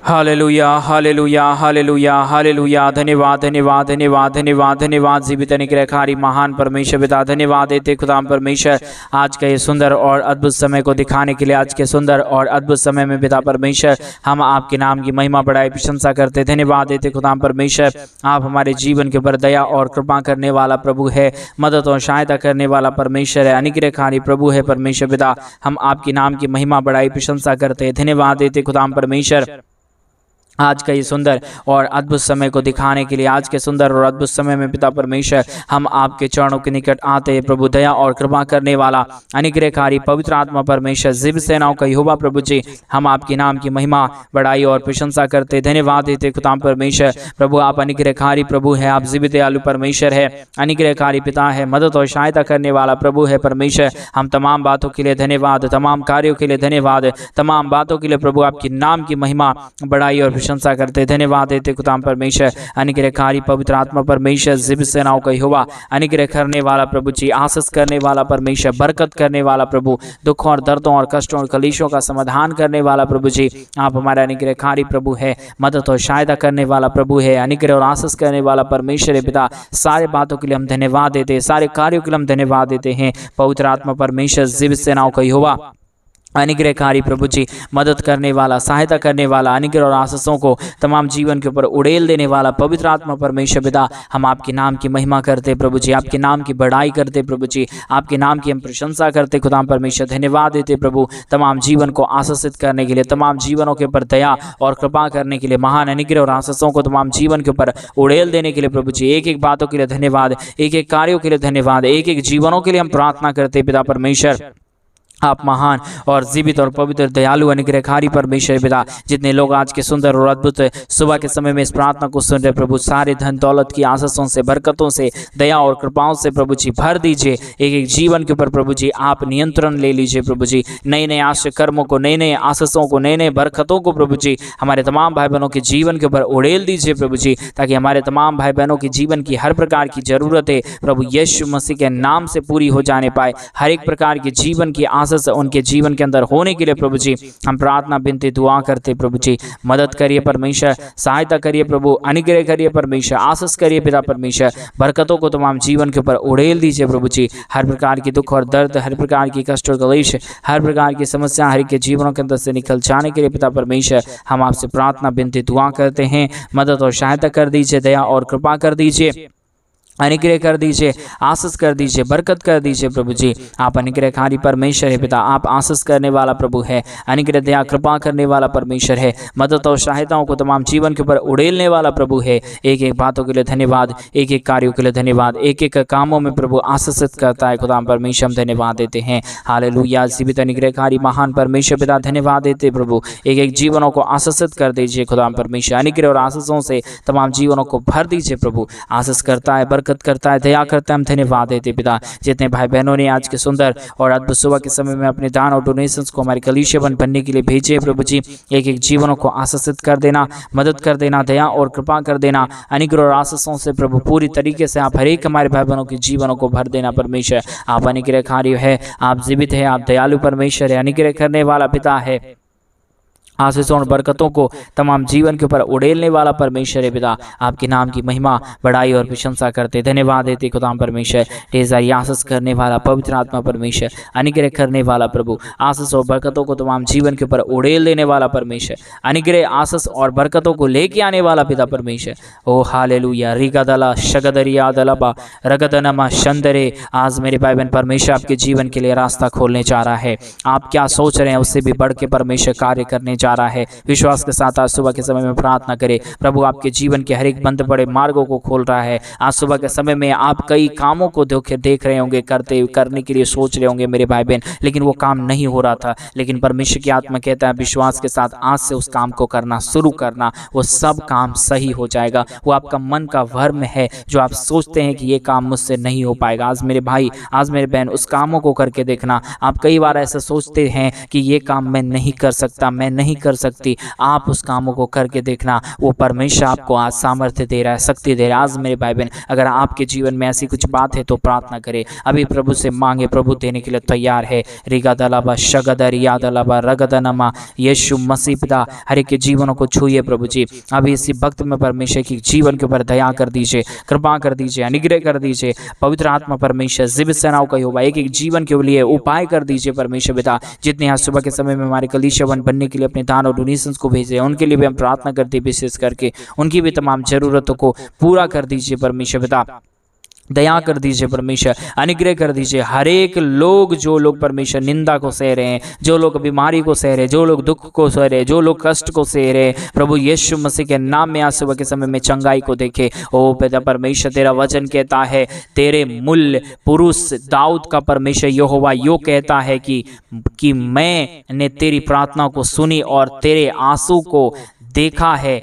Hallelujah hallelujah hallelujah hallelujah. धन्यवाद धन्यवाद धन्यवाद धन्यवाद धन्यवाद। जीवित अनुग्रहकारी महान परमेश्वर पिता, धन्यवाद देते खुदाम परमेश्वर आज का ये सुंदर और अद्भुत समय को दिखाने के लिए। आज के सुंदर और अद्भुत समय में पिता परमेश्वर हम आपके नाम की महिमा बढ़ाई प्रशंसा करते। धन्यवाद देते खुदाम परमेश्वर, आप हमारे जीवन के ऊपर दया और कृपा करने वाला प्रभु है, मदद और सहायता करने वाला परमेश्वर है, अनुग्रहकारी प्रभु है परमेश्वर पिता। हम आपके नाम की महिमा बढ़ाई प्रशंसा करते। धन्यवाद देते खुदाम परमेश्वर आज का ये सुंदर और अद्भुत समय को दिखाने के लिए। आज के सुंदर और अद्भुत समय में पिता परमेश्वर हम आपके चरणों के निकट आते हैं प्रभु। दया और कृपा करने वाला अनुग्रहकारी पवित्र आत्मा परमेश्वर, जीव सेनाओं का यहोवा प्रभु जी, हम आपके नाम की महिमा बढ़ाई और प्रशंसा करते। धन्यवाद देते खुदा परमेश्वर प्रभु, आप अनुग्रहकारी प्रभु है, आप जीवित दयालु परमेश्वर है, अनुग्रहकारी पिता है, मदद और सहायता करने वाला प्रभु है परमेश्वर। हम तमाम बातों के लिए धन्यवाद, तमाम कार्यों के लिए धन्यवाद, तमाम बातों के लिए प्रभु आपके नाम की महिमा बढ़ाई और प्रशंसा करते। धन्यवाद देते खुदा परमेश्वर, अनुग्रहकारी पवित्र आत्मा परमेश्वर, जीवित सेनाओं का यहोवा, अनुग्रह करने वाला प्रभु जी, आशीष करने वाला परमेश्वर, बरकत करने वाला प्रभु, दुखों और दर्दों और कष्टों और कलेशों का समाधान करने वाला प्रभु जी, आप हमारा अनुग्रहकारी प्रभु है, मदद और सहायता करने वाला प्रभु है, अनुग्रह और आशीष करने वाला परमेश्वर है पिता। सारे बातों के लिए हम धन्यवाद देते हैं, सारे कार्यों के लिए हम धन्यवाद देते हैं। पवित्र आत्मा परमेश्वर, जीवित सेनाओं का यहोवा, अनुग्रहकारी प्रभु जी, मदद करने वाला, सहायता करने वाला, अनुग्रह और आशीषों को तमाम जीवन के ऊपर उड़ेल देने वाला पवित्र आत्मा परमेश्वर पिता, हम आपके नाम की महिमा करते प्रभु जी, आपके नाम की बढ़ाई करते प्रभु जी, आपके नाम की हम प्रशंसा करते खुदा परमेश्वर। धन्यवाद देते प्रभु तमाम जीवन को आशीषित करने के लिए, तमाम जीवनों के ऊपर दया और कृपा करने के लिए, महान अनुग्रह और आशीषों को तमाम जीवन के ऊपर उड़ेल देने के लिए प्रभु जी। एक एक बातों के लिए धन्यवाद, एक एक कार्यों के लिए धन्यवाद, एक एक जीवनों के लिए हम प्रार्थना करते पिता परमेश्वर। आप महान और जीवित और पवित्र दयालु अनुग्रहकारी परमेश्वर पिता, जितने लोग आज के सुंदर और अद्भुत सुबह के समय में इस प्रार्थना को सुन रहे प्रभु, सारे धन दौलत की आशीषों से, बरकतों से, दया और कृपाओं से प्रभु जी भर दीजिए। एक एक जीवन के ऊपर प्रभु जी आप नियंत्रण ले लीजिए प्रभु जी। नए नए आश्चर्य कर्मों को, नए नए आशीषों को, नए नए बरकतों को प्रभु जी हमारे तमाम भाई बहनों के जीवन के ऊपर उड़ेल दीजिए प्रभु जी, ताकि हमारे तमाम भाई बहनों के जीवन की हर प्रकार की जरूरतें प्रभु यीशु मसीह के नाम से पूरी हो जाने पाए। हर एक प्रकार के जीवन की आशीष उनके जीवन के अंदर होने के लिए प्रभु जी हम प्रार्थना बिनती दुआ करते प्रभु जी। मदद करिए परमेश्वर, सहायता करिए प्रभु, अनुग्रह करिए परमेश्वर, आशीष करिए पिता परमेश्वर, बरकतों को तमाम जीवन के ऊपर उड़ेल दीजिए प्रभु जी। हर प्रकार की दुख और दर्द, हर प्रकार की कष्ट और क्लेश, हर प्रकार की समस्या हर के जीवनों के अंदर से निकल जाने के लिए पिता परमेश्वर हम आपसे प्रार्थना बिनती दुआ करते हैं। मदद और सहायता कर दीजिए, दया और कृपा कर दीजिए, अनुग्रह कर दीजिए, आशीष कर दीजिए, बरकत कर दीजिए प्रभु जी। आप अनुग्रहकारी परमेश्वर है पिता, आप आशीष करने वाला प्रभु है, अनुग्रह दया कृपा करने वाला परमेश्वर है, मदद और सहायताओं को तमाम जीवन के ऊपर उड़ेलने वाला प्रभु है। एक एक बातों के लिए धन्यवाद, एक एक कार्यों के लिए धन्यवाद, एक एक कामों में प्रभु आशीषित करता है खुदा परमेश्वर, हम धन्यवाद देते हैं। हालेलुया। जीवित अनुग्रहकारी महान परमेश्वर पिता, धन्यवाद देते प्रभु। एक एक जीवनों को आशीषित कर दीजिए खुदा परमेश्वर, अनुग्रह और आशीषों से तमाम जीवनों को भर दीजिए प्रभु। आशीष करता है, बरकत करता है, दया करता है, हम धन्यवाद देते पिता। जितने भाई बहनों ने आज के सुंदर और अद्भुत सुबह के समय में अपने दान और डोनेशंस को हमारे कलीसिया बनने के लिए भेजे प्रभु जी, एक एक जीवनों को आशीषित कर देना, मदद कर देना, दया और कृपा कर देना, अनुग्रह और आशीषों से प्रभु पूरी तरीके से आप हर एक हमारे भाई बहनों के जीवनों को भर देना परमेश्वर। आप अनुग्रहकारी है, आप जीवित है, आप दयालु परमेश्वर है, अनुग्रह करने वाला पिता है, आशीषों और बरकतों को तमाम जीवन के ऊपर उड़ेलने वाला परमेश्वर है पिता। आपके नाम की महिमा बढ़ाई और प्रशंसा करते, धन्यवाद देते खुदा परमेश्वर। ढेर सारी आशीष करने वाला पवित्र आत्मा परमेश्वर, अनुग्रह करने वाला प्रभु, आशीष और बरकतों को तमाम जीवन के ऊपर उड़ेल देने वाला परमेश्वर, अनुग्रह आशीष और बरकतों को लेके आने वाला पिता परमेश्वर। ओ हालेलुया। रिगदला शगदरिया दलबा रगदनमा शंदरे। आज मेरे भाई बहन परमेश्वर आपके जीवन के लिए रास्ता खोलने जा रहा है। आप क्या सोच रहे हैं उससे भी बढ़ के परमेश्वर कार्य करने जा रहा है। विश्वास के साथ आज सुबह के समय में प्रार्थना करें। प्रभु आपके जीवन के हर एक बंद पड़े मार्गों को खोल रहा है। आज सुबह के समय में आप कई कामों को देख रहे होंगे, करने के लिए सोच रहे होंगे मेरे भाई बहन, लेकिन वो काम नहीं हो रहा था। लेकिन परमेश्वर की आत्मा कहता है विश्वास के साथ आज से उस काम को करना शुरू करना, वो सब काम सही हो जाएगा। वो आपका मन का वहम है जो आप सोचते हैं कि ये काम मुझसे नहीं हो पाएगा। आज मेरे भाई, आज मेरे बहन, उस कामों को करके देखना। आप कई बार ऐसा सोचते हैं कि ये काम मैं नहीं कर सकता, मैं नहीं नहीं कर सकती, आप उस कामों को करके देखना। वो परमेश्वर आपको आज सामर्थ्य दे रहा है, शक्ति दे रहा है। आज मेरे भाई बहन, अगर आपके जीवन में ऐसी कुछ बात है तो प्रार्थना करें, अभी प्रभु से मांगे, प्रभु देने के लिए तैयार है। रिगा दलाबा शगदर याद अलाबा रगदनमा, यीशु मसीह पिता हर एक के जीवनों को छूए प्रभु जी। अभी इसी वक्त में परमेश्वर की जीवन के ऊपर दया कर दीजिए, कृपा कर दीजिए, अनुग्रह कर दीजिए। पवित्र आत्मा परमेश्वर जीवित सेनाओं का यहोवा एक एक जीवन के लिए उपाय कर दीजिए परमेश्वर पिता। जितने आज सुबह के समय में हमारे कलीसियावन बनने के लिए अपने दान और डोनेशंस को भेजे, उनके लिए भी हम प्रार्थना करते हैं, विशेष करके उनकी भी तमाम जरूरतों को पूरा कर दीजिए परमेश्वर पिता। दया कर दीजिए परमेश्वर, अनुग्रह कर दीजिए। हर एक लोग, जो लोग परमेश्वर निंदा को सह रहे हैं, जो लोग बीमारी को सह रहे हैं, जो लोग दुख को सह रहे हैं, जो लोग कष्ट को सह रहे हैं, प्रभु यीशु मसीह के नाम में आज सुबह के समय में चंगाई को देखे। ओ पिता परमेश्वर, तेरा वचन कहता है, तेरे मूल पुरुष दाऊद का परमेश्वर यहोवा यो कहता है कि मैंने तेरी प्रार्थना को सुनी और तेरे आंसू को देखा है,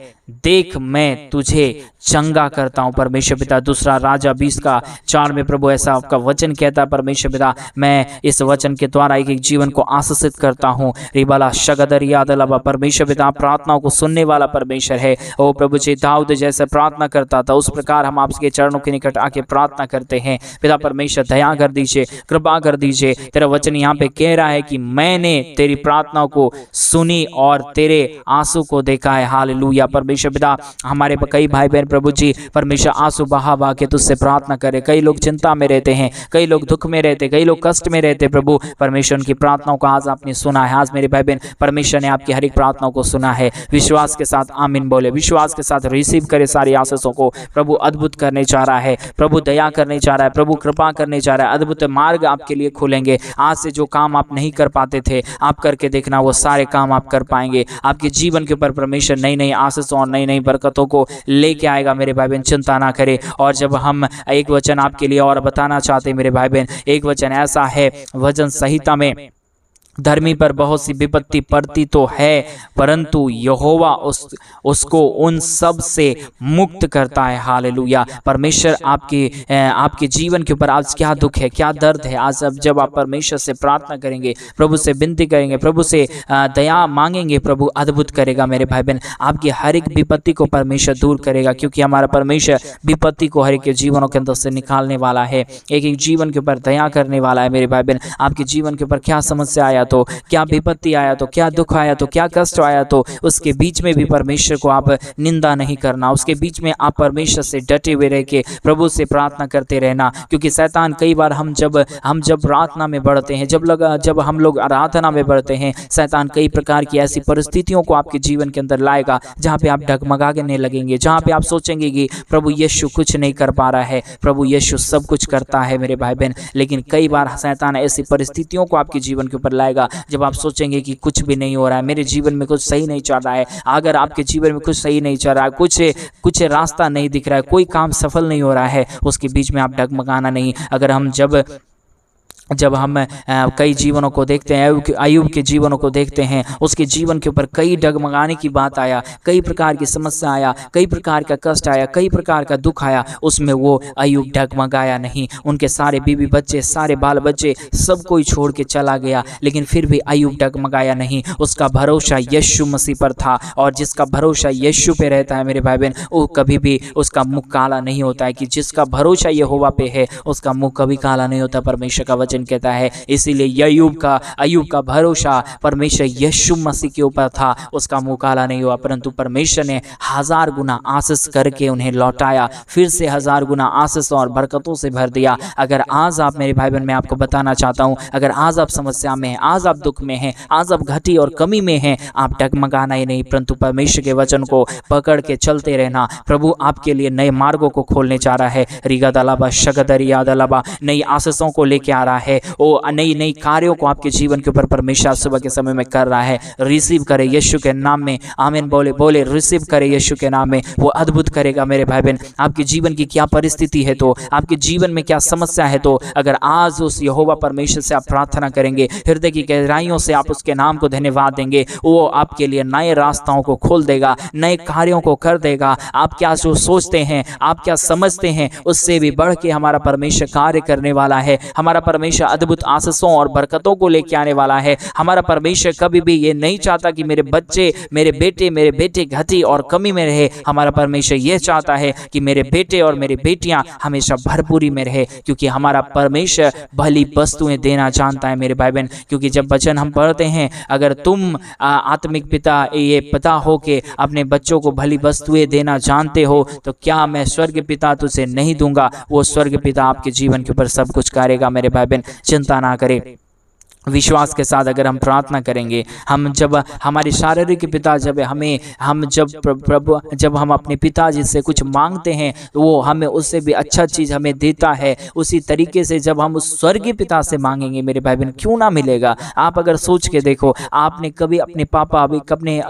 देख मैं तुझे चंगा करता हूं परमेश्वर पिता। दूसरा राजा 20:4 में प्रभु ऐसा आपका वचन कहता है परमेश्वर पिता, मैं इस वचन के द्वारा एक एक जीवन को आशीषित करता हूं। रिबाला शगदर याद अलावा परमेश्वर पिता प्रार्थनाओं को सुनने वाला परमेश्वर है। ओ प्रभु जी, दाऊद जैसे प्रार्थना करता था, उस प्रकार हम आपके चरणों के निकट आके प्रार्थना करते हैं। पिता परमेश्वर, दया कर दीजिए, कृपा कर दीजिए। तेरा वचन यहाँ पे कह रहा है कि मैंने तेरी प्रार्थनाओं को सुनी और तेरे आंसू को देखा है। हालेलुया परमेश्वर पिता। हमारे कई भाई बहन प्रभु जी परमेश्वर आंसू बहा बहा के तुझसे प्रार्थना करे। कई लोग चिंता में रहते हैं, कई लोग दुख में रहते, कई लोग कष्ट में रहते। प्रभु परमेश्वर उनकी प्रार्थनाओं को आज आपने सुना है। आज मेरे भाई बहन परमेश्वर ने आपकी हर एक प्रार्थनाओं को सुना है। विश्वास के साथ आमीन बोले, विश्वास के साथ रिसीव करे सारी आशीषों को। प्रभु अद्भुत करने चाह रहा है, प्रभु दया करने चाह रहा है, प्रभु कृपा करने चाह रहा है। अद्भुत मार्ग आपके लिए खुलेंगे। आज से जो काम आप नहीं कर पाते थे, आप करके देखना, वो सारे काम आप कर पाएंगे। आपके जीवन के ऊपर परमेश्वर नई नई आशीषों और नई नई बरकतों को लेके आएगा मेरे भाई बहन, चिंता ना करें। और जब हम एक वचन आपके लिए और बताना चाहते हैं मेरे भाई बहन, एक वचन ऐसा है वचन संहिता में, धर्मी पर बहुत सी विपत्ति पड़ती तो है, परंतु यहोवा उसको उन सब से मुक्त करता है। हालेलुया। परमेश्वर आपके जीवन के ऊपर आज क्या दुख है, क्या दर्द है, आज जब आप परमेश्वर से प्रार्थना करेंगे, प्रभु से विनती करेंगे, प्रभु से दया मांगेंगे, प्रभु अद्भुत करेगा मेरे भाई बहन। आपकी हर एक विपत्ति को परमेश्वर दूर करेगा, क्योंकि हमारा परमेश्वर विपत्ति को हर एक के जीवनों के अंदर से निकालने वाला है, एक एक जीवन के ऊपर दया करने वाला है मेरे भाई बहन। आपके जीवन के ऊपर क्या समस्या आया तो, क्या विपत्ति आया तो, क्या दुख आया तो, क्या कष्ट आया तो, उसके बीच में भी परमेश्वर को आप निंदा नहीं करना। उसके बीच में आप परमेश्वर से डटे हुए रह के प्रभु से प्रार्थना करते रहना। क्योंकि शैतान कई बार हम जब प्रार्थना में बढ़ते हैं, जब हम लोग आराधना में बढ़ते हैं, शैतान कई प्रकार की ऐसी परिस्थितियों को आपके जीवन के अंदर लाएगा जहाँ पे आप डगमगाने लगेंगे, जहाँ पे आप सोचेंगे कि प्रभु यीशु कुछ नहीं कर पा रहा है। प्रभु यीशु सब कुछ करता है मेरे भाई बहन। लेकिन कई बार शैतान ऐसी परिस्थितियों को आपके जीवन के ऊपर लाएगा जब आप सोचेंगे कि कुछ भी नहीं हो रहा है, मेरे जीवन में कुछ सही नहीं चल रहा है। अगर आपके जीवन में कुछ सही नहीं चल रहा है, कुछ रास्ता नहीं दिख रहा है, कोई काम सफल नहीं हो रहा है, उसके बीच में आप डगमगाना नहीं। अगर हम जब हम कई जीवनों को देखते हैं, अय्यूब के जीवनों को देखते हैं, उसके जीवन के ऊपर कई डगमगाने की बात आया, कई प्रकार की समस्या आया, कई प्रकार का कष्ट आया, कई प्रकार का दुख आया, उसमें वो अय्यूब डगमगाया नहीं। उनके सारे बीवी बच्चे, सारे बाल बच्चे, सब कोई छोड़ के चला गया, लेकिन फिर भी अय्यूब डगमगाया नहीं। उसका भरोसा यीशु मसीह पर था, और जिसका भरोसा यीशु पे रहता है मेरे भाई बहन, वो कभी भी उसका मुख काला नहीं होता है। कि जिसका भरोसा यहोवा पे है, उसका मुख कभी काला नहीं होता, परमेश्वर का वचन कहता है। इसीलिए अय्यूब का भरोसा परमेश्वर यीशु मसीह के ऊपर था, उसका मुंह काला नहीं हुआ, परंतु परमेश्वर ने 1000 गुना आशीष करके उन्हें लौटाया, फिर से 1000 गुना आशीष और बरकतों से भर दिया। अगर आज आप मेरे भाई बहन, मैं आपको बताना चाहता हूं, अगर आज आप समस्या में हैं, आज आप दुख में हैं, आज आप घटी और कमी में हैं, आप डगमगाना ही नहीं, परंतु परमेश्वर के वचन को पकड़ के चलते रहना। प्रभु आपके लिए नए मार्गों को खोलने जा रहा है। रिगा दलाबा शगदरिया दलाबा नई आशीषों को लेके आ रहा है। वो नई नई कार्यों को आपके जीवन के ऊपर परमेश्वर सुबह के समय में कर रहा है। रिसीव करे यीशु के नाम में, आमीन बोले रिसीव करे यीशु के नाम में। वो अद्भुत करेगा मेरे भाई बहन। आपके जीवन की क्या परिस्थिति है तो, आपके जीवन में क्या समस्या है तो, अगर आज उस यहोवा परमेश्वर से आप प्रार्थना करेंगे, हृदय की गहराइयों से आप उसके नाम को धन्यवाद देंगे, वो आपके लिए नए रास्ताओं को खोल देगा, नए कार्यों को कर देगा। आप क्या जो सोचते हैं, आप क्या समझते हैं, उससे भी बढ़ के हमारा परमेश्वर कार्य करने वाला है। हमारा परमेश्वर परमेश्वर अद्भुत आशीषों और बरकतों को लेके आने वाला है। हमारा परमेश्वर कभी भी ये नहीं चाहता कि मेरे बच्चे, मेरे बेटे घटी और कमी में रहे। हमारा परमेश्वर ये चाहता है कि मेरे बेटे और मेरी बेटियां हमेशा भरपूरी में रहे, क्योंकि हमारा परमेश्वर भली वस्तुएं देना जानता है मेरे भाई बहन। क्योंकि जब वचन हम पढ़ते हैं, अगर तुम आत्मिक पिता ये पता हो कि अपने बच्चों को भली वस्तुएं देना जानते हो, तो क्या मैं स्वर्ग पिता तुझे नहीं दूंगा। वो स्वर्ग पिता आपके जीवन के ऊपर सब कुछ करेगा मेरे भाई बहन, चिंता ना करें। विश्वास के साथ अगर हम प्रार्थना करेंगे, हम जब हमारे शारीरिक पिता जब हम अपने पिताजी से कुछ मांगते हैं तो वो हमें उससे भी अच्छा चीज़ हमें देता है। उसी तरीके से जब हम उस स्वर्गीय पिता से मांगेंगे मेरे भाई बहन, क्यों ना मिलेगा। आप अगर सोच के देखो, आपने कभी अपने पापा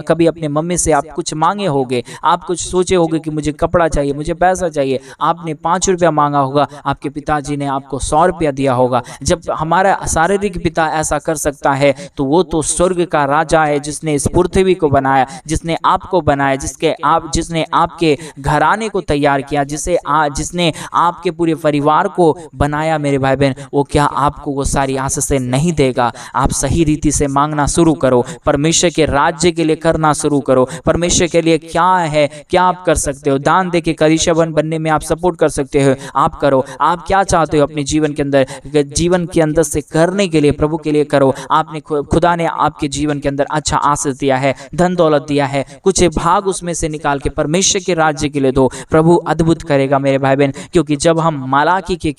कभी अपने मम्मी से आप कुछ मांगे होंगे, आप कुछ सोचे होंगे कि मुझे कपड़ा चाहिए, मुझे पैसा चाहिए, आपने 5 रुपया मांगा होगा, आपके पिताजी ने आपको 100 रुपया दिया होगा। जब हमारा शारीरिक पिता ऐसा कर सकता है तो वो तो स्वर्ग का राजा है, जिसने इस पृथ्वी को बनाया, जिसने आपको बनाया, जिसने आपके घराने को तैयार किया, जिसने आपके पूरे परिवार को बनाया मेरे भाई बहन, वो क्या आपको वो सारी आशीषें नहीं देगा। आप सही रीति से मांगना शुरू करो, परमेश्वर के राज्य के लिए करना शुरू करो। परमेश्वर के लिए क्या है, क्या आप कर सकते हो, दान दे के कलीसियावन बनने में आप सपोर्ट कर सकते हो, आप करो। आप क्या चाहते हो अपने जीवन के अंदर से करने के लिए, प्रभु के लिए करो। आपने खुदा ने आपके जीवन के अंदर अच्छा आशीष दिया है, धन दौलत दिया है, कुछ भाग उसमें से निकाल के परमेश्वर के राज्य के लिए दो। प्रभु अद्भुत करेगा मेरे भाई बहन। क्योंकि जब हम मलाकी की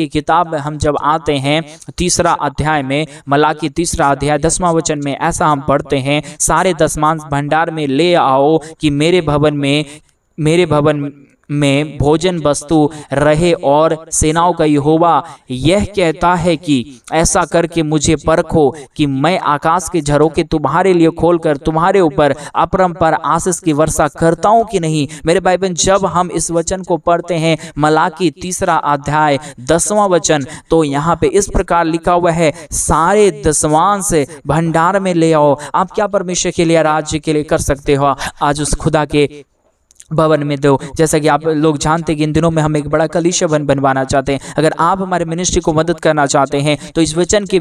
किताब हम जब आते हैं 3 अध्याय में, मलाकी 3 अध्याय 10वां वचन में ऐसा हम पढ़ते हैं, सारे दशमांश भंडार में ले आओ कि मेरे भवन में भोजन वस्तु रहे। और सेनाओं का यहोवा यह कहता है कि ऐसा करके मुझे परखो कि मैं आकाश के झरोखे तुम्हारे लिए खोलकर तुम्हारे ऊपर अपरंपार आशीष की वर्षा करता हूं कि नहीं। मेरे भाई बहन, जब हम इस वचन को पढ़ते हैं, मलाकी 3 अध्याय 10वां वचन, तो यहाँ पे इस प्रकार लिखा हुआ है, सारे दशमांश भंडार में ले आओ। आप क्या परमेश्वर के लिए, राज्य के लिए कर सकते हो? आज उस खुदा के भवन में दो। जैसा कि आप लोग जानते हैं कि इन दिनों में हम एक बड़ा कलीसिया भवन बनवाना चाहते हैं। अगर आप हमारे मिनिस्ट्री को मदद करना चाहते हैं तो इस वचन के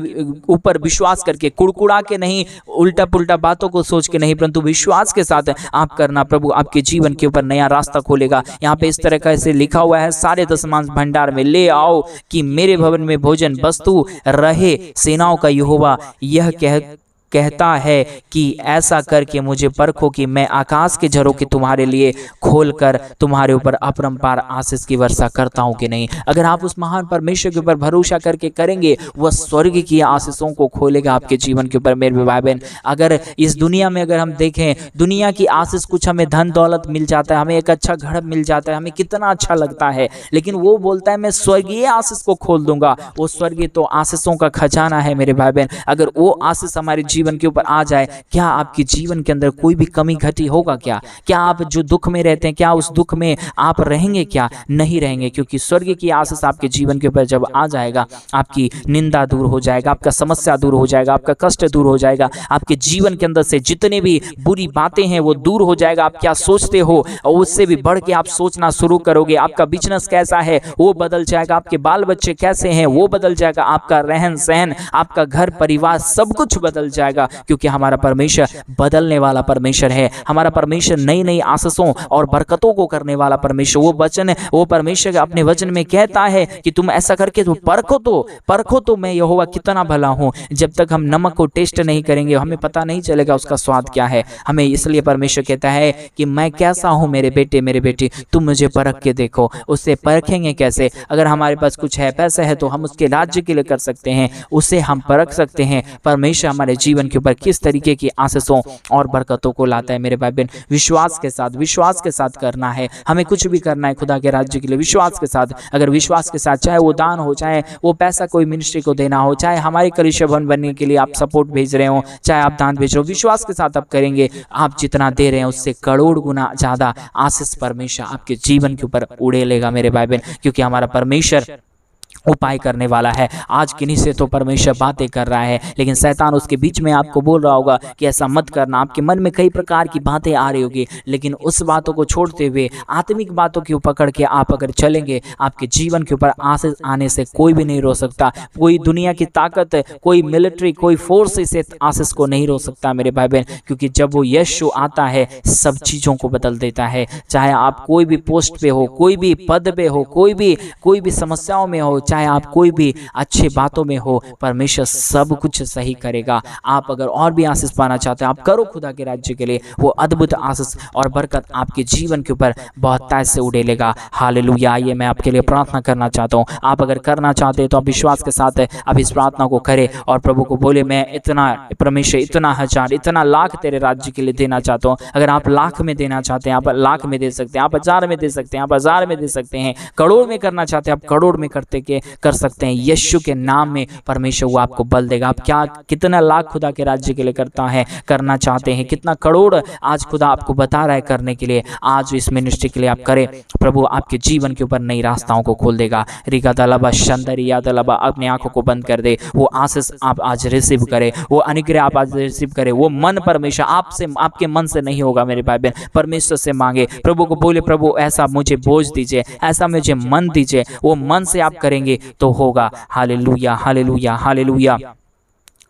ऊपर विश्वास करके, कुड़कुड़ा के नहीं, उल्टा पुल्टा बातों को सोच के नहीं, परंतु विश्वास के साथ आप करना। प्रभु आपके जीवन के ऊपर नया रास्ता खोलेगा। यहाँ पे इस तरह का ऐसे लिखा हुआ है, सारे दशमांश भंडार में ले आओ कि मेरे भवन में भोजन वस्तु रहे। सेनाओं का यहोवा यह कहता है कि ऐसा करके मुझे परखो कि मैं आकाश के झरोखे तुम्हारे लिए खोलकर तुम्हारे ऊपर अपरंपार आशीष की वर्षा करता हूं कि नहीं। अगर आप उस महान परमेश्वर के ऊपर भरोसा करके करेंगे, वह स्वर्ग की आशीषों को खोलेगा आपके जीवन के ऊपर मेरे भाई बहन। अगर इस दुनिया में अगर हम देखें, दुनिया की आशीष, कुछ हमें धन दौलत मिल जाता है, हमें एक अच्छा घर मिल जाता है, हमें कितना अच्छा लगता है, लेकिन वो बोलता है मैं स्वर्गीय आशीष को खोल दूंगा। वो स्वर्गीय तो आशीषों का खजाना है मेरे भाई बहन। अगर वो आशीष हमारे जीवन के ऊपर आ जाए, क्या आपके जीवन के अंदर कोई भी कमी घटी होगा? क्या आप जो दुख में रहते हैं, क्या उस दुख में आप रहेंगे? क्या नहीं रहेंगे, क्योंकि स्वर्ग की आशीष आपके जीवन के ऊपर जब आ जाएगा, आपकी निंदा दूर हो जाएगा, आपका समस्या दूर हो जाएगा, आपका कष्ट दूर हो जाएगा, आपके जीवन के अंदर से जितने भी बुरी बातें हैं वो दूर हो जाएगा। आप क्या सोचते हो और उससे भी बढ़ के आप सोचना शुरू करोगे। आपका बिजनेस कैसा है वो बदल जाएगा, आपके बाल बच्चे कैसे हैं वो बदल जाएगा, आपका रहन सहन, आपका घर परिवार सब कुछ बदल जाएगा, क्योंकि हमारा परमेश्वर बदलने वाला परमेश्वर है। हमारा परमेश्वर नई नई आशीषों और बरकतों को करने वाला परमेश्वर, वो परमेश्वर अपने वचन में कहता है कि तुम ऐसा करके तो परखो तो मैं यहोवा कितना भला हूं। जब तक हम नमक को टेस्ट नहीं करेंगे हमें पता नहीं चलेगा उसका स्वाद क्या है। हमें इसलिए परमेश्वर कहता है कि मैं कैसा हूं मेरे बेटे मेरे बेटी, तुम मुझे परख के देखो। उससे परखेंगे कैसे? अगर हमारे पास कुछ है, पैसा है, तो हम उसके राज्य के लिए कर सकते हैं, उससे हम परख सकते हैं परमेश्वर हमारे जीवन के ऊपर किस तरीके की आशीषों और बरकतों को लाता है मेरे भाई बहन। विश्वास के साथ करना है। हमें कुछ भी करना है खुदा के राज्य के लिए विश्वास के साथ। अगर विश्वास के साथ, चाहे वो दान हो, चाहे वो पैसा कोई मिनिस्ट्री को देना हो, चाहे हमारे कलीसिया भवन बनने के लिए आप सपोर्ट भेज रहे हो, चाहे आप दान भेज रहे हो, विश्वास के साथ आप करेंगे, आप जितना दे रहे हैं उससे करोड़ गुना ज्यादा आशीष परमेश्वर आपके जीवन के ऊपर उड़ेलेगा मेरे भाई बहन। क्योंकि हमारा परमेश्वर उपाय करने वाला है। आज किन्हीं से तो परमेश्वर बातें कर रहा है, लेकिन शैतान उसके बीच में आपको बोल रहा होगा कि ऐसा मत करना। आपके मन में कई प्रकार की बातें आ रही होगी, लेकिन उस बातों को छोड़ते हुए आत्मिक बातों के ऊपर पकड़ के आप अगर चलेंगे, आपके जीवन के ऊपर आशीष आने से कोई भी नहीं रोक सकता। कोई दुनिया की ताकत, कोई मिलिट्री, कोई फोर्स इसे आशीष को नहीं रोक सकता मेरे भाई बहन, क्योंकि जब वो यीशु आता है सब चीज़ों को बदल देता है। चाहे आप कोई भी पोस्ट पे हो, कोई भी पद पे हो, कोई भी समस्याओं में हो, चाहे आप कोई भी अच्छी बातों में हो, परमेश्वर सब कुछ सही करेगा। आप अगर और भी आशीष पाना चाहते हैं, आप करो खुदा के राज्य के लिए, वो अद्भुत आशीष और बरकत आपके जीवन के ऊपर बहुत तेज से उड़ेलेगा। हालेलुया। आइए मैं आपके लिए प्रार्थना करना चाहता हूँ। आप अगर करना चाहते हैं तो आप विश्वास के साथ अब इस प्रार्थना को करें और प्रभु को बोले, मैं इतना परमेश्वर, इतना हजार, इतना लाख तेरे राज्य के लिए देना चाहता हूँ। अगर आप लाख में देना चाहते हैं, आप लाख में दे सकते हैं, आप हजार में दे सकते हैं, आप हजार में दे सकते हैं, करोड़ में करना चाहते हैं, आप करोड़ में कर सकते हैं। यीशु के नाम में परमेश्वर वो आपको बल देगा। आप कितना लाख खुदा के राज्य के लिए करना चाहते हैं, कितना करोड़ आज खुदा आपको बता रहा है करने के लिए, आज इस मिनिस्ट्री के लिए आप करें। प्रभु आपके जीवन के ऊपर नई रास्ताओं को खोल देगा। रिका तलबा शंदरी या तलबा, अपनी आंखों को बंद कर दे। वो आशीष आप आज रिसीव करें, वो अनुग्रह आप आज रिसीव करें। वो मन परमेश्वर आपसे, आपके मन से नहीं होगा मेरे भाई बहन, परमेश्वर से मांगे। प्रभु को बोले, प्रभु ऐसा मुझे बोझ दीजिए, ऐसा मुझे मन दीजिए। वो मन से आप करेंगे तो होगा। Hallelujah, hallelujah, hallelujah.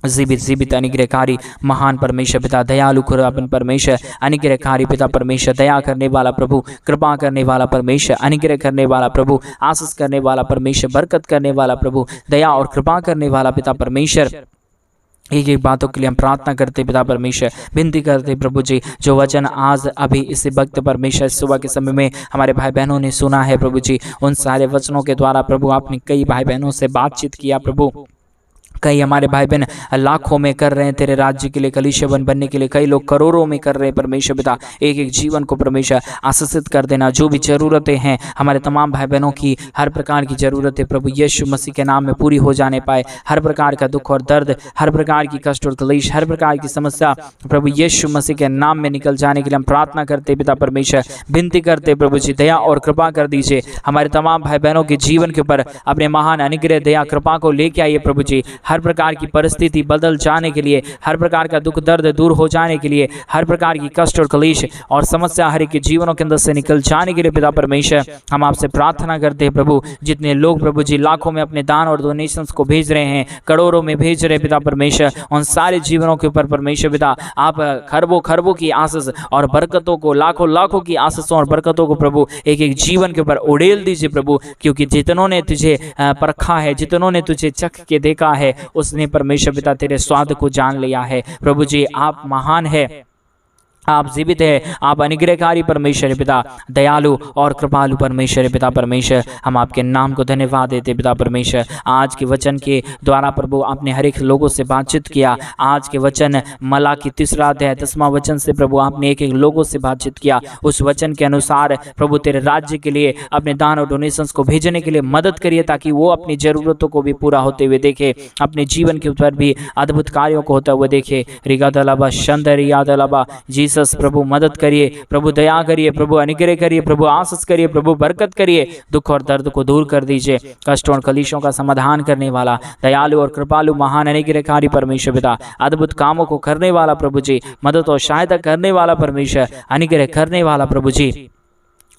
जीवित अनुग्रहकारी महान परमेश्वर पिता, दयालु खुदाबंद परमेश्वर, अनुग्रहकारी पिता परमेश्वर, दया करने वाला प्रभु, कृपा करने वाला परमेश्वर, अनुग्रह करने वाला प्रभु, आशीष करने वाला परमेश्वर, बरकत करने वाला प्रभु, दया और कृपा करने वाला पिता परमेश्वर, एक बातों के लिए हम प्रार्थना करते पिता परमेश्वर, विनती करते प्रभु जी, जो वचन आज अभी इस वक्त परमेश्वर सुबह के समय में हमारे भाई बहनों ने सुना है प्रभु जी, उन सारे वचनों के द्वारा प्रभु आपने कई भाई बहनों से बातचीत किया प्रभु। कई हमारे भाई बहन लाखों में कर रहे हैं तेरे राज्य के लिए, कलीसिया बनने के लिए, कई लोग करोड़ों में कर रहे हैं परमेश्वर पिता। एक एक जीवन को परमेश्वर आशीषित कर देना। जो भी ज़रूरतें हैं हमारे तमाम भाई बहनों की, हर प्रकार की ज़रूरतें प्रभु यीशु मसीह के नाम में पूरी हो जाने पाए। हर प्रकार का दुख और दर्द, हर प्रकार की कष्ट और क्लेश, हर प्रकार की समस्या प्रभु यीशु मसीह के नाम में निकल जाने के लिए हम प्रार्थना करते पिता परमेश्वर, विनती करते प्रभु जी, दया और कृपा कर दीजिए हमारे तमाम भाई बहनों के जीवन के ऊपर। अपने महान अनुग्रह, दया, कृपा को लेके आइए प्रभु जी। हर प्रकार की परिस्थिति बदल जाने के लिए, हर प्रकार का दुख दर्द दूर हो जाने के लिए, हर प्रकार की कष्ट और क्लेश और समस्या हर एक के जीवनों के अंदर से निकल जाने के लिए पिता परमेश्वर हम आपसे प्रार्थना करते हैं प्रभु। जितने लोग प्रभु जी लाखों में अपने दान और डोनेशंस को भेज रहे हैं, करोड़ों में भेज रहे पिता परमेश्वर, उन सारे जीवनों के ऊपर परमेश्वर पिता आप खरबों की आशीष और बरकतों को, लाखों की आशीषों और बरकतों को प्रभु एक एक जीवन के ऊपर उड़ेल दीजिए प्रभु। क्योंकि जितनों ने तुझे परखा है, जितनों ने तुझे चख के देखा है, उसने परमेश्वर पिता तेरे स्वाद को जान लिया है प्रभु जी। आप महान है, आप जीवित है, आप अनुग्रहकारी परमेश्वर पिता, दयालु और कृपालु परमेश्वर पिता परमेश्वर। हम आपके नाम को धन्यवाद देते पिता परमेश्वर। आज के वचन के द्वारा प्रभु आपने हर एक लोगों से बातचीत किया। आज के वचन मलाकी 3 अध्याय 10वां वचन से प्रभु आपने एक एक लोगों से बातचीत किया। उस वचन के अनुसार प्रभु तेरे राज्य के लिए अपने दान और डोनेशंस को भेजने के लिए मदद करिए, ताकि वो अपनी ज़रूरतों को भी पूरा होते हुए देखे, अपने जीवन के ऊपर भी अद्भुत कार्यों को होता हुआ देखे। रिगादलाबा शंदरियादलाबा जीसस प्रभु मदद करिए, प्रभु दया करिए, प्रभु अनुग्रह करिए, प्रभु आशीष करिए, प्रभु बरकत करिए। दुख और दर्द को दूर कर दीजिए। कष्टों और कलेशों का समाधान करने वाला दयालु और कृपालु महान अनुग्रहकारी परमेश्वर पिता, अद्भुत कामों को करने वाला प्रभु जी, मदद और सहायता करने वाला परमेश्वर, अनुग्रह करने वाला प्रभु जी,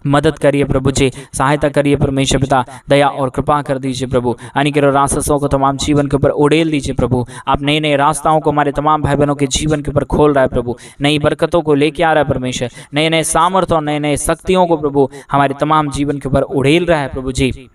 मदद करिए प्रभु जी, सहायता करिए परमेश्वर पिता, दया और कृपा कर दीजिए प्रभु। अनुग्रह और आशीषों को तमाम जीवन के ऊपर उड़ेल दीजिए प्रभु। आप नए नए रास्ताओं को हमारे तमाम भाई बहनों के जीवन के ऊपर खोल रहा है प्रभु। नई बरकतों को लेके आ रहा है परमेश्वर, नए नए सामर्थ्य और नए नए शक्तियों को प्रभु हमारे तमाम जीवन के ऊपर उड़ेल रहा है प्रभु जी।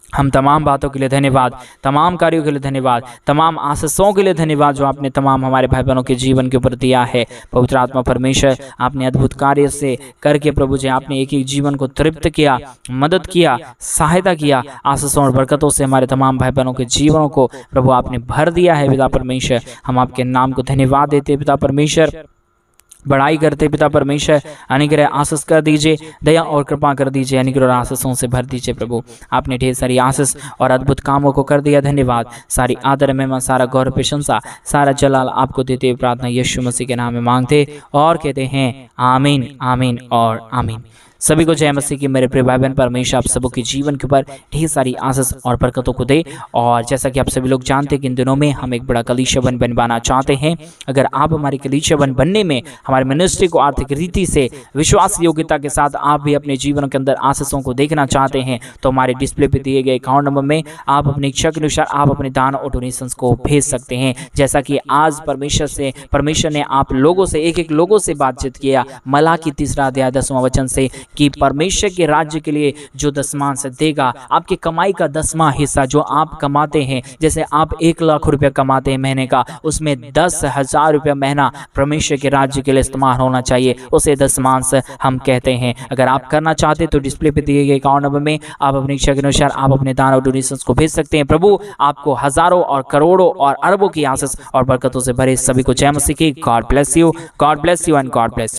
हम तमाम बातों के लिए धन्यवाद, तमाम कार्यों के लिए धन्यवाद, तमाम आशीषों के लिए धन्यवाद जो आपने तमाम हमारे भाई बहनों के जीवन के ऊपर दिया है। पवित्र आत्मा परमेश्वर, आपने अद्भुत कार्य से करके प्रभु जी आपने एक एक जीवन को तृप्त किया, मदद किया, सहायता किया। आशीषों और बरकतों से हमारे तमाम भाई बहनों के जीवनों को प्रभु आपने भर दिया है पिता परमेश्वर। हम आपके नाम को धन्यवाद देते पिता परमेश्वर, बड़ाई करते पिता परमेश्वर। अनुग्रह आशीष कर दीजिए, दया और कृपा कर दीजिए, अनुग्रह और आशीषों से भर दीजिए प्रभु। आपने ढेर सारी आशीष और अद्भुत कामों को कर दिया, धन्यवाद। सारी आदर महिमा, सारा गौरव प्रशंसा, सारा जलाल आपको देते हुए प्रार्थना यीशु मसीह के नाम में मांगते और कहते हैं आमीन, आमीन और आमीन। सभी को जय मसीह की मेरे प्रिय भाई बहन। परमेश्वर आप सबों के जीवन के ऊपर ढेर सारी आशीष और बरकतों को दे। और जैसा कि आप सभी लोग जानते हैं कि इन दिनों में हम एक बड़ा कलीसिया बनवाना चाहते हैं। अगर आप हमारे कलीसिया बनने में हमारे मिनिस्ट्री को आर्थिक रीति से विश्वास योग्यता के साथ आप भी अपने जीवन के अंदर आशीषों को देखना चाहते हैं तो हमारे डिस्प्ले पे दिए गए अकाउंट नंबर में आप अपनी इच्छा के अनुसार आप अपने दान और डोनेशंस को भेज सकते हैं। जैसा कि आज परमेश्वर ने आप लोगों से एक लोगों से बातचीत किया मलाकी 3 अध्याय 10वां वचन से कि परमेश्वर के राज्य के लिए जो दशमांश देगा, आपकी कमाई का 10वां हिस्सा जो आप कमाते हैं, जैसे आप 1 लाख रुपया कमाते हैं महीने का, उसमें 10,000 रुपया महीना परमेश्वर के राज्य के लिए इस्तेमाल होना चाहिए, उसे दशमांश हम कहते हैं। अगर आप करना चाहते हैं तो डिस्प्ले पे दिए गए अकाउंट नंबर में आप अपनी इच्छा के अनुसार आप अपने दान और डोनेशंस को भेज सकते हैं। प्रभु आपको हजारों और करोड़ों और अरबों की आशीष और बरकतों से भरे। सभी को जय मसीह की। God bless you and God bless.